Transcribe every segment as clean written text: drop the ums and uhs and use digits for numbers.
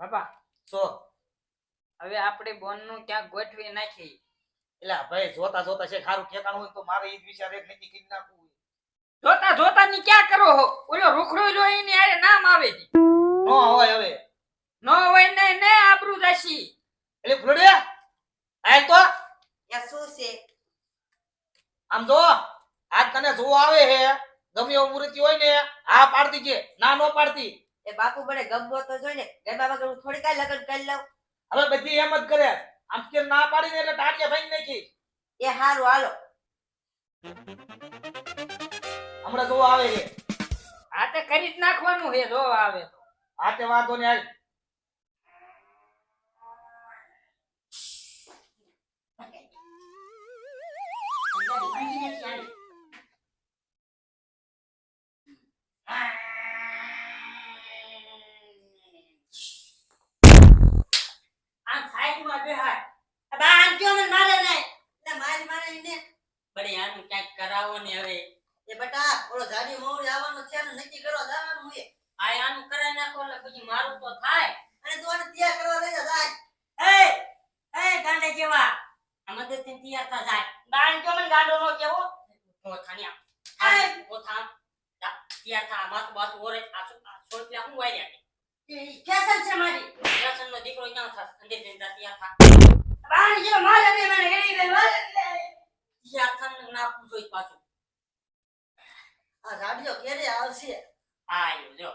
બાપા સો હવે આપણે બોન નું ક્યાંક ગોઠવી નાખી. એટલે ભાઈ જોતા જોતા છે ખારું ઠેકાણું હોય તો મારે ઈ જ વિચાર એક નક્કી કરી નાખવું જોતા જોતા ની ક્યાં કરો હો? ઓલો રૂખડો જો એની આરે નામ આવે છે. નો હોય હવે નો હોય ને ને આબરૂ જશી. એટલે ફૂલડિયા આય તો યા શું છે? આમ જો આજ તને જોવા આવે હે ગમે એવું મૂર્તિ હોય ને આ પાડતી છે ના નો પાડતી. એ બાપુ બડે ગમવો તો જોઈને ગરબા વગર હું થોડી કાંઈ લગ્ન કરી લઉં. હવે બધી એમ જ કરે આમ કે ના પાડીને એટલે ટાટિયા ભાઈ નાખી. એ હારું હાલો. હમણાં જોવા આવે છે આ તે કરી જ નાખવાનું હે જો આવે તો. આ તે વાંધો ને હાલ આમ સાઈડ માં બેહાય. બા આમ ક્યો મને મારે નહીં. એટલે મારે એને. બડે આનું ક્યાંક કરાવો ને હવે. એ બટા ઓલો જાડી મોવડી આવવાનો છે ને નક્કી કરવા જવાનું હોય. આ આનું કરાઈ નાખો એટલે પછી મારું તો થાય. અને તું આને તૈયાર કરવા લઈ જા જાય. એ ગાંડા જેવા આ મદદ થી તૈયાર થા જાય. ગાંડ જો મને ગાંડો નો કેવો ઓ થાણિયા એ ઓ થામ તૈયાર થા માથ બાત ઓરે આ સોટલા હું વાયરા એ ફેશન છે મારી. રસન નો દીકરો ક્યાં થા અંડે જઈને તૈયાર થા. બા જે મારે ને મને ગણી ગઈ મારે. તૈયાર થા ને ના પૂછો ઈ પાછું. આ જાડીઓ કેરે આવશે. આયો જો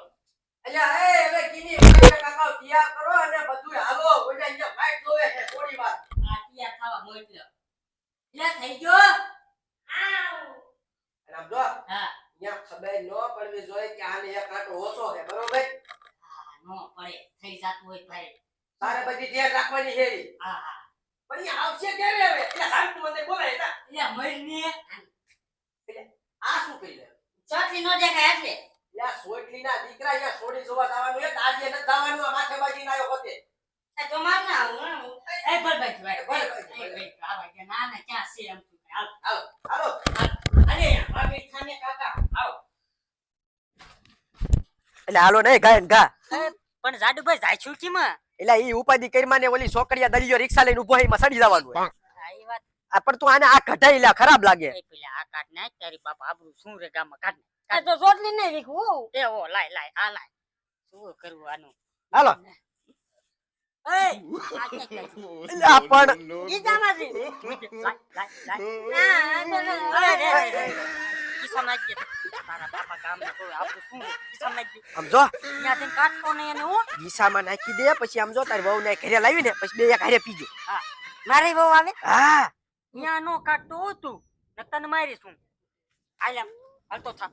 અલ્યા એ હવે કીની ભાઈ કાકા તૈયાર કરો અને બધું હાલો ઓલા અહીંયા ફાઈટ જોવે છે થોડી વાર. આ તૈયાર થવા મોકલ્યો. લે થઈ ગયો આવ. અને આમ જો હા અહીંયા ખબર ન પડવી જોઈએ કે આને એક કાંટો ઓછો છે બરોબર. નો પડે થઈ જાતું હોય ભાઈ. તારે બધી ધ્યાન રાખવાની છે ઈ. હા હા પણ ઈ આવશે ક્યારે હવે એટલે શાંતિ મને બોલાય ના. લે મરને આ શું કહી લે ચોટલી નો દેખાય એટલે લ્યા સોટલીના દીકરા અહીંયા છોડી જોવા જવાનું છે દાદીએ ન જવાનું આ માથે બાજી નાયો હોતે. એ તો માર ના એ ભલ ભાઈ ભલ ભાઈ ભાઈ. આવા કે ના ના ક્યાં છે એમ તું હાલ હાલો હાલો અરે ભાભી થાને કાકા આવો એટલે હાલો નહીં ગાયન ગા પણ જાડુભાઈ જાય છું કીમાં એટલે ઈ ઉપાધિ કરીમાં ને ઓલી છોકરીયા દરિયો રિક્ષા લઈને ઉભો એમાં સડી જવાનું હોય. આઈ વાત આ પણ તું આને આ કઢાઈ લે ખરાબ લાગે. એ પેલા આ કાટ નાખ તારી બાપા આબરૂ શું રે ગામમાં કાટ આ તો ચોટલી નહીં વીખું એ ઓ લાય આ લાય શું કરવું આનું હાલો એ આ કે એટલે આ પણ ઈ જામાજી લાય ઈ સમાજ તારા બાપા ગામમાં કોઈ આબરૂ શું ઈ સમાજ આમ જો ત્યાંથી કાટતો નહીં એને હું ગીસામાં નાખી દે પછી આમ જો તારી વહુ ને ઘરે લાવી ને પછી બે એક હારે પીજો. મારી બહુ આવે હા ત્યાં નો કાટતો હતું ને તને મારીશું આલ્યા હાલતો થા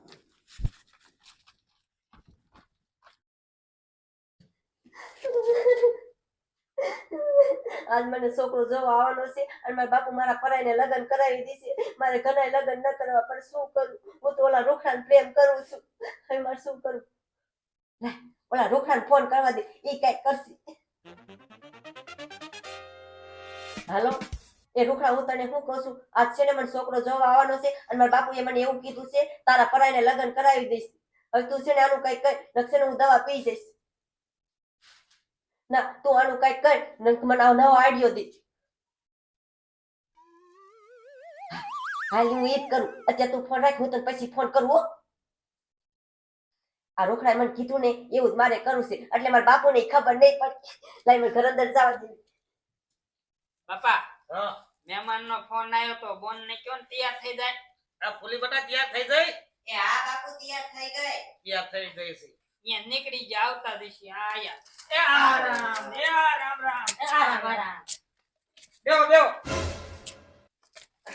આજ મને છોકરો જોવા આવવાનો છે અને મારા બાપુ મારા પરાઈને લગ્ન કરાવી દેશે. મારે ઘરે લગ્ન ન કરવા પણ શું કરું? હું તો ઓલા રોખડાને પ્રેમ કરું છું. હવે મારે શું કરું? લે ઓલા રોખડાને ફોન કરવા દે ઈ કઈક કરશે. હાલો એ રોખડા હું તને શું કહું છું આજ છે ને મને છોકરો જોવા આવવાનો છે અને મારા બાપુએ મને એવું કીધું છે તારા પરાઈને લગ્ન કરાવી દઈશ. હવે તું છે ને આનું કઈક કર નકશે હું દવા પી જઈશ. ના તું આનું કઈક કર મને આ નવો આઈડિયો દે. હાલ હું એ જ કરું. અત્યારે તું ફોન રાખ હું તને પછી ફોન કરું હો. આ રોકડાએ મને કીધું ને એવું જ મારે કરવું છે એટલે મારા બાપુને ખબર નહીં પડી. લાઈ મને ઘર અંદર જવા દે. બાપા હા મહેમાન નો ફોન આવ્યો તો બોન ને ક્યો ને તૈયાર થઈ જાય આ ફૂલી બટા તૈયાર થઈ જાય એ હા બાપુ તૈયાર થઈ ગઈ. તૈયાર થઈ ગઈ છે અહીંયા નીકળી ગયા આવતા દિવસે આયા એ આરામ એ રામ રામ એ રામ રામ બેહો બેહો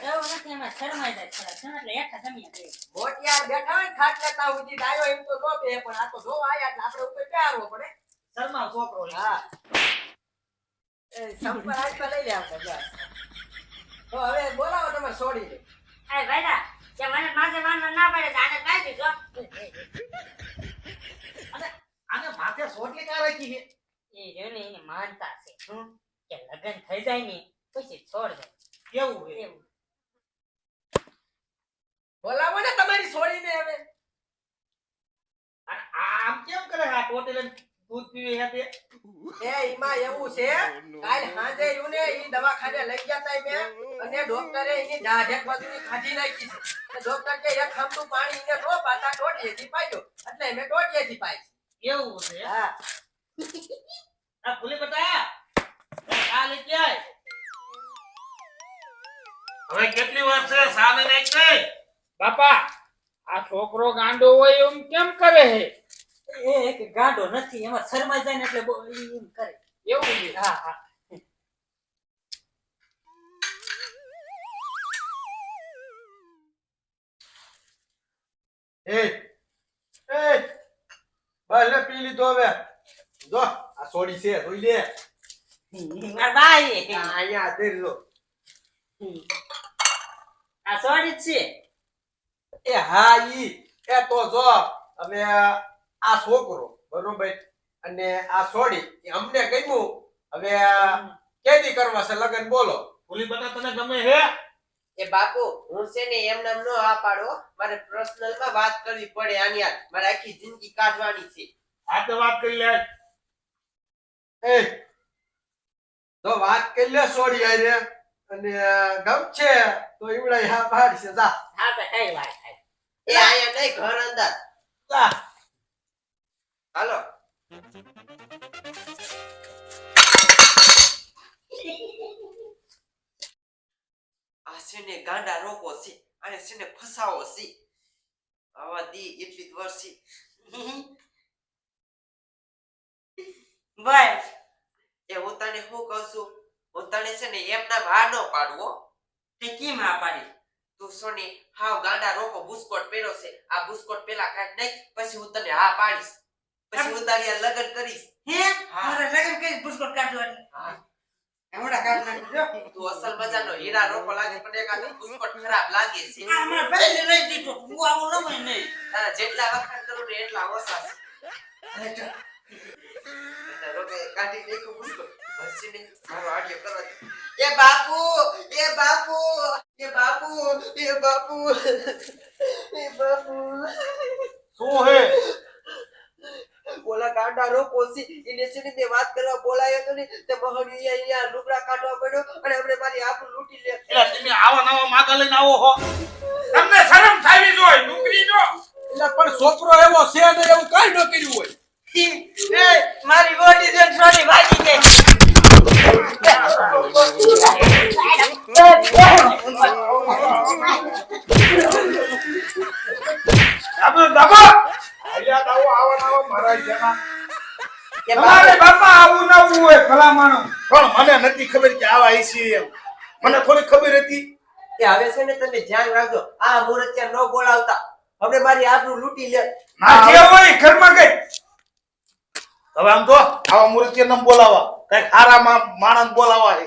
એવું નથી એમાં શરમાઈ જાય થોડા એટલે એકા જમીએ દે મોટિયાર બેઠા હોય ખાટ લેતા ઉજી ડાયો એમ તો નો બે પણ આ તો જો આયા એટલે આપણે ઉપર બેહારવો પડે. શર્મા છોકરો છે. હા એ સંપર આજ તો લઈ લે આપણે બસ. તો હવે બોલાવો તમે છોડી દે. એ ભાઈડા કે મને માથે મારવા ના પડે જાને કાઈ દીધો અને આને માથે સોટલી કા રાખી છે એ જો ને એને માનતા છે હું કે લગન થઈ જાય ને પછી છોડ દે કેવું છે એવું બોલાવો ને તમારી છોડીને હવે. અને આમ કેમ કરે આ ટોટલ દૂધ પીવી હે તે એ ઈમાં એવું છે કાલ સાંજે યું ને ઈ દવાખાને લઈ ગયા તા મેં અને ડોક્ટરે એની દાઢ એક બાજુની કાઢી નાખી છે તો ડોક્ટર કે એક ખામતું પાણી એને નો પાતા ટોટીએથી પાયો એટલે મેં ટોટીએથી પાઈ એવું છે હા આ ભૂલી બેટા આ લઈ જાય હવે કેટલી વાર છે સામે નાખ દે બાપા આ છોકરો ગાંડો હોય એમ કેમ કરે હે એ એક ગાંડો નથી એમાં શરમાઈ જાય ને એટલે એમ કરે એવું છે હા હા ભલે પી લીધો હવે જો આ સોડી છે જોઈ લે માર બાઈ અહીંયા દેર લો આ સોડી જ છે એ હા ઈ એ તો જો હવે આ છોકરો બરોબર અને આ સોડી એ અમને ગમ્યું હવે કેદી કરવા છે લગન બોલો ભૂલી બેટા તને ગમે હે એ બાપુ હું છે ને એમ નામ નો આ પાડો મારે પર્સનલ માં વાત કરવી પડે આની યાર મારે આખી જિંદગી કાઢવાની છે આ તો વાત કરી લે એ તો વાત કરી લે સોડી આરે અને ગમ છે તો ઈવડા હા પાડ છે જા હા તો કઈ વાત થાય એ આયા નહીં ઘર અંદર જા હાલો આ છે ને ગાંડા રોકો છે અને છે ને ફસાવો છે આવા દી એટલી જ વર્ષી ભાઈ એ હું તને શું કહું છું હું તને છે ને એમ નામ હા નો પાડવો તે કેમ હા પાડી તું સોની હાવ ગાંડા રોકો બુસ્કોટ પહેર્યો છે આ બુસ્કોટ પેલા કાઢ નાખ પછી હું તને હા પાડીશ પછી હું તારી હારે લગ્ન કરીશ હે મારે લગન કરી બુસ્કોટ કાઢવાની હા હમણાં કાઢ નાખજો તું અસલ મજાનો હીરા રોકો લાગે પણ એક આ બુસ્કોટ ખરાબ લાગે છે આ મારા ભાઈને લઈ દીધો હું આવું ન હોય નહીં તારા જેટલા વખાણ કરું ને એટલા ઓછા છે રોકે કાઢી નાખ્યો બુસ્કોટ પછી ને મારો આડિયો કરવા દે. એ બાપુ એ બાપુ એ બાપુ એ બાપુ એ બાપુ શું હે બોલા ગાંડા રોકો છે એને છે ને મેં વાત કરવા બોલાયો તો ને તે મહણી અહીંયા લુગડા કાઢવા પડ્યો અને આપણે મારી આબરૂ લૂંટી લે એટલે તમે આવા નવા માગા લઈને આવો હો તમને શરમ થાવી જોઈએ નોકરી જો એટલે પણ છોકરો એવો છે ને એવું કાઈ ન કર્યું હોય એ મારી બોડી છે સોડી ભાગી ગઈ આપણે દાબા આયા દાવો આવા નવા મારા જેના કે તમારે બાપા આવું ના હોય ભલા માણો પણ મને નથી ખબર કે આવા આઈસી એમ મને થોડી ખબર હતી કે હવે છે ને તમે ધ્યાન રાખજો આ મુરતિયા ન બોલાવતા હવે મારી આબરૂ લૂંટી લે ના જે હોય ઘરમાં ગઈ હવે આમ તો આવા મૂર્તિને બોલાવા કઈ ખારા માણસ બોલાવા છે